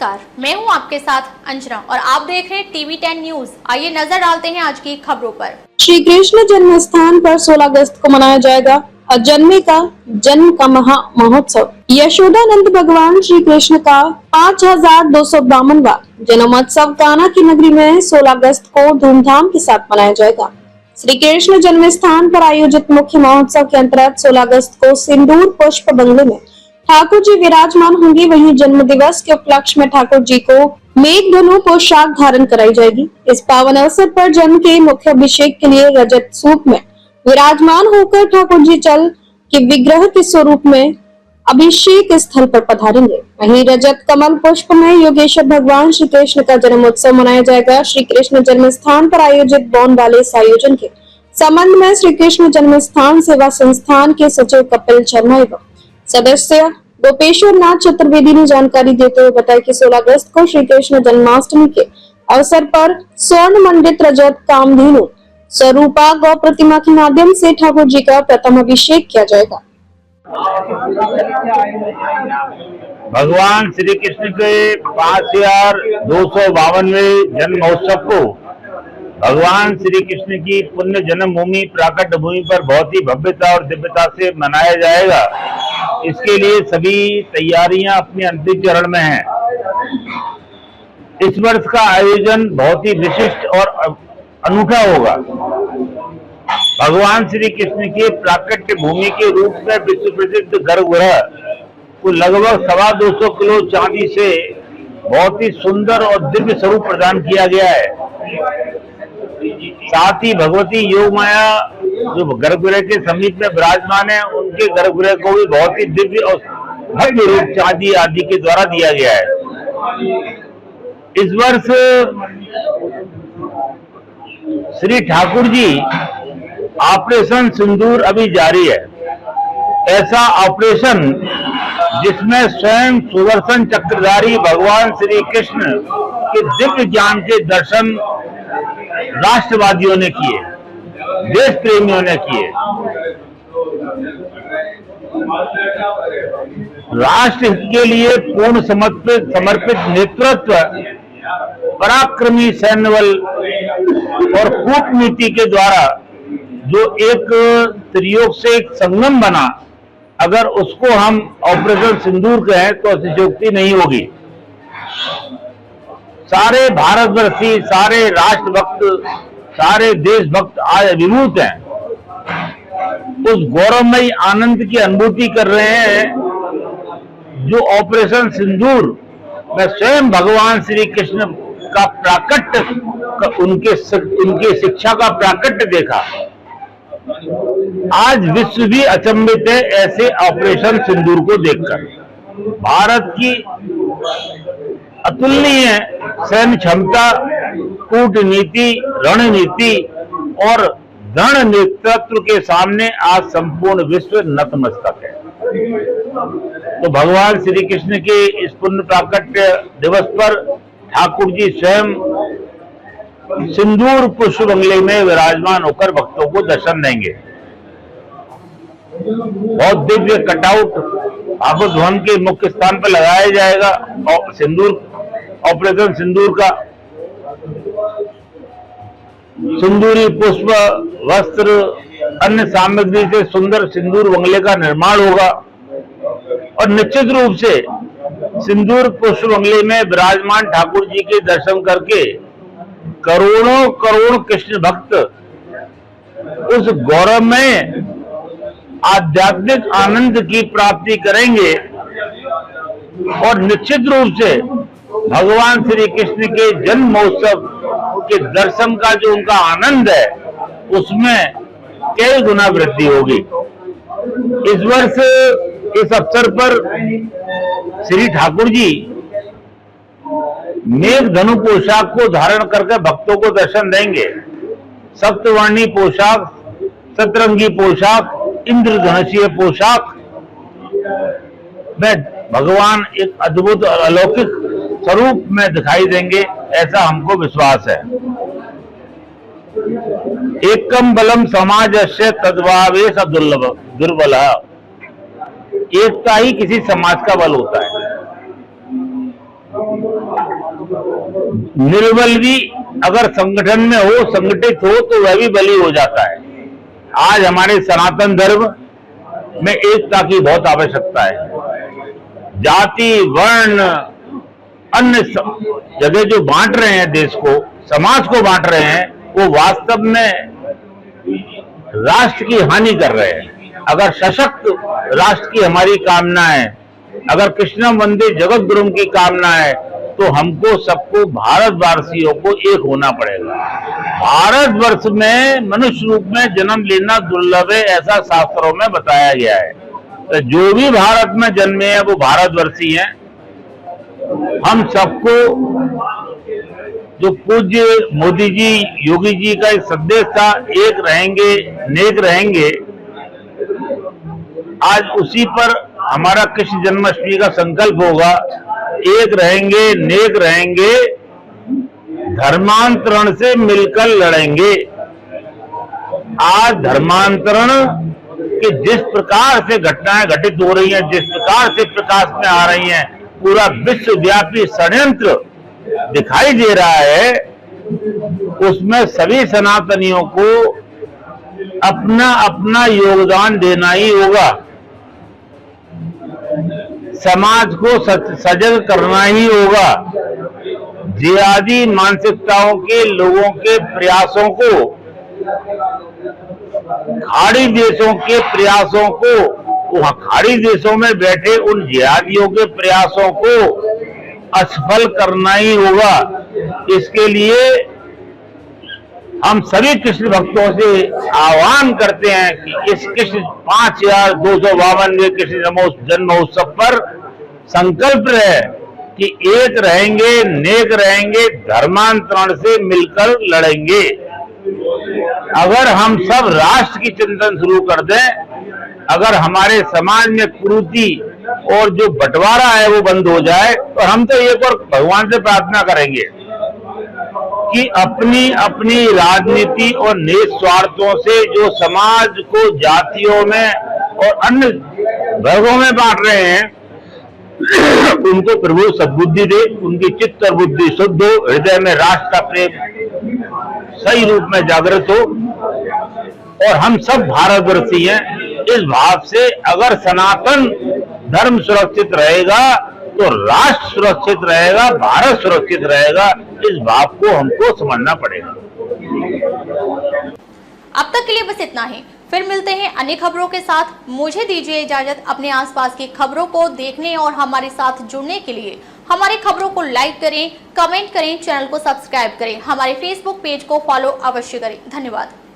नमस्कार, मैं हूं आपके साथ अंजना और आप देख रहे हैं टीवी 10 न्यूज। आइए नजर डालते हैं आज की खबरों पर। श्री कृष्ण जन्म स्थान पर 16 अगस्त को मनाया जाएगा अजन्मे का जन्म का महा महोत्सव। यशोदानंद भगवान श्री कृष्ण का 5252वां जन्मोत्सव कान्हा की नगरी में 16 अगस्त को धूमधाम के साथ मनाया जाएगा। श्री कृष्ण जन्म स्थान पर आयोजित मुख्य महोत्सव के अंतर्गत 16 अगस्त को सिंदूर पुष्प बंगले में ठाकुर जी विराजमान होंगे। वहीं जन्म दिवस के उपलक्ष्य में ठाकुर जी को मेघधनु पोशाक धारण कराई जाएगी। इस पावन अवसर पर जन्म के मुख्य अभिषेक के लिए रजत सूप में विराजमान होकर ठाकुर जी चल के विग्रह के स्वरूप में अभिषेक स्थल पर पधारेंगे। वहीं रजत कमल पुष्प में योगेश्वर भगवान श्री कृष्ण का जन्मोत्सव मनाया जाएगा। श्री कृष्ण जन्म स्थान पर आयोजित बौन वाले इस आयोजन के संबंध में श्री कृष्ण जन्म स्थान सेवा संस्थान के सचिव कपिल शर्मा एवं सदस्य गोपेश्वर नाथ चतुर्वेदी ने जानकारी देते हुए बताया कि 16 अगस्त को श्री कृष्ण जन्माष्टमी के अवसर पर स्वर्ण मंडित रजत कामधेनु स्वरूपा गौ प्रतिमा के माध्यम से ठाकुर जी का प्रथम अभिषेक किया जाएगा। भगवान श्री कृष्ण के 5252वें जन्म महोत्सव को भगवान श्री कृष्ण की पुण्य जन्मभूमि प्राकट भूमि पर बहुत ही भव्यता और दिव्यता से मनाया जाएगा। इसके लिए सभी तैयारियां अपने अंतिम चरण में हैं। इस वर्ष का आयोजन बहुत ही विशिष्ट और अनूठा होगा। भगवान श्री कृष्ण के प्राकट्य भूमि के रूप में विश्व प्रसिद्ध गर्भगृह को लगभग 225 किलो चांदी से बहुत ही सुंदर और दिव्य स्वरूप प्रदान किया गया है। साथ ही भगवती योग माया जो गर्भगृह के समीप में विराजमान है, उनके गर्भगृह को भी बहुत ही दिव्य और भव्य रूप चांदी आदि के द्वारा दिया गया है। इस वर्ष श्री ठाकुर जी ऑपरेशन सिंदूर अभी जारी है। ऐसा ऑपरेशन जिसमें स्वयं सुदर्शन चक्रधारी भगवान श्री कृष्ण के दिव्य ज्ञान के दर्शन राष्ट्रवादियों ने किए, देश प्रेमियों ने किए। राष्ट्र हित के लिए पूर्ण समर्पित नेतृत्व, पराक्रमी सैन्य बल और कूटनीति के द्वारा जो एक त्रियोग से एक संगम बना, अगर उसको हम ऑपरेशन सिंदूर कहें तो अतिशयोक्ति नहीं होगी। सारे भारतवर्षी, सारे राष्ट्रभक्त, सारे देशभक्त आज अभिभूत हैं। उस गौरवमयी आनंद की अनुभूति कर रहे हैं जो ऑपरेशन सिंदूर में स्वयं भगवान श्री कृष्ण का प्राकट्य, उनके शिक्षा का प्राकट्य देखा। आज विश्व भी अचंभित है ऐसे ऑपरेशन सिंदूर को देखकर। भारत की अतुलनीय सैन्य क्षमता, कूटनीति, रणनीति और दृढ़ नेतृत्व के सामने आज संपूर्ण विश्व नतमस्तक है। तो भगवान श्री कृष्ण के इस पुण्य प्राकट्य दिवस पर ठाकुर जी स्वयं सिंदूर पुष्प बंगले में विराजमान होकर भक्तों को दर्शन देंगे। बहुत दिव्य कटआउट भागवत भवन के मुख्य स्थान पर लगाया जाएगा और सिंदूर ऑपरेशन सिंदूर का सिंदूरी पुष्प, वस्त्र, अन्य सामग्री से सुंदर सिंदूर बंगले का निर्माण होगा। और निश्चित रूप से सिंदूर पुष्प बंगले में विराजमान ठाकुर जी के दर्शन करके करोड़ों करोड़ कृष्ण भक्त उस गौरवमय आध्यात्मिक आनंद की प्राप्ति करेंगे और निश्चित रूप से भगवान श्री कृष्ण के जन्म महोत्सव के दर्शन का जो उनका आनंद है उसमें कई गुना वृद्धि होगी। इस वर्ष इस अवसर पर श्री ठाकुर जी मेघधनु पोशाक को धारण करके भक्तों को दर्शन देंगे। सप्तवर्णी पोशाक, सतरंगी पोशाक, इंद्रधनुषीय पोशाक में भगवान एक अद्भुत और अलौकिक स्वरूप में दिखाई देंगे, ऐसा हमको विश्वास है। एकम बलम समाजस्य तद्भावेश दुर्बल। एकता ही किसी समाज का बल होता है। निर्बल भी अगर संगठन में हो, संगठित हो, तो वह भी बली हो जाता है। आज हमारे सनातन धर्म में एकता की बहुत आवश्यकता है। जाति, वर्ण, अन्य जगह जो बांट रहे हैं देश को, समाज को बांट रहे हैं, वो वास्तव में राष्ट्र की हानि कर रहे हैं। अगर सशक्त राष्ट्र की हमारी कामना है, अगर कृष्ण वंदे जगत गुरु की कामना है, तो हमको सबको भारतवासियों को एक होना पड़ेगा। भारतवर्ष में मनुष्य रूप में जन्म लेना दुर्लभ है, ऐसा शास्त्रों में बताया गया है। तो जो भी भारत में जन्मे हैं वो भारतवर्षी हैं। हम सबको जो पूज्य मोदी जी, योगी जी का एक संदेश था, एक रहेंगे नेक रहेंगे, आज उसी पर हमारा कृष्ण जन्माष्टमी का संकल्प होगा। एक रहेंगे, नेक रहेंगे, धर्मांतरण से मिलकर लड़ेंगे। आज धर्मांतरण की जिस प्रकार से घटनाएं घटित हो रही हैं, जिस प्रकार से प्रकाश में आ रही हैं, पूरा विश्वव्यापी षड्यंत्र दिखाई दे रहा है, उसमें सभी सनातनियों को अपना अपना योगदान देना ही होगा। समाज को सजग करना ही होगा। जिहादी मानसिकताओं के लोगों के प्रयासों को, खाड़ी देशों के प्रयासों को, वहां खाड़ी देशों में बैठे उन जिहादियों के प्रयासों को असफल करना ही होगा। इसके लिए हम सभी कृष्ण भक्तों से आह्वान करते हैं कि इस कृष्ण 5252वें कृष्ण जन्म महोत्सव पर संकल्प रहे कि एक रहेंगे, नेक रहेंगे, धर्मांतरण से मिलकर लड़ेंगे। अगर हम सब राष्ट्र की चिंतन शुरू कर दें, अगर हमारे समाज में कुरीति और जो बंटवारा है वो बंद हो जाए, तो हम तो एक और भगवान से प्रार्थना करेंगे कि अपनी अपनी राजनीति और निहित स्वार्थों से जो समाज को जातियों में और अन्य वर्गों में बांट रहे हैं, उनको प्रभु सद्बुद्धि दे, उनकी चित्त और बुद्धि शुद्ध हो, हृदय में राष्ट्र का प्रेम सही रूप में जागृत हो, और हम सब भारतवर्षी हैं। इस भाव से अगर सनातन धर्म सुरक्षित रहेगा तो राष्ट्र सुरक्षित रहेगा, भारत सुरक्षित रहेगा। इस भाव को हमको समझना पड़ेगा। अब तक के लिए बस इतना ही। फिर मिलते हैं अन्य खबरों के साथ। मुझे दीजिए इजाजत। अपने आसपास की खबरों को देखने और हमारे साथ जुड़ने के लिए हमारी खबरों को लाइक करें, कमेंट करें, चैनल को सब्सक्राइब करें, हमारे फेसबुक पेज को फॉलो अवश्य करें। धन्यवाद।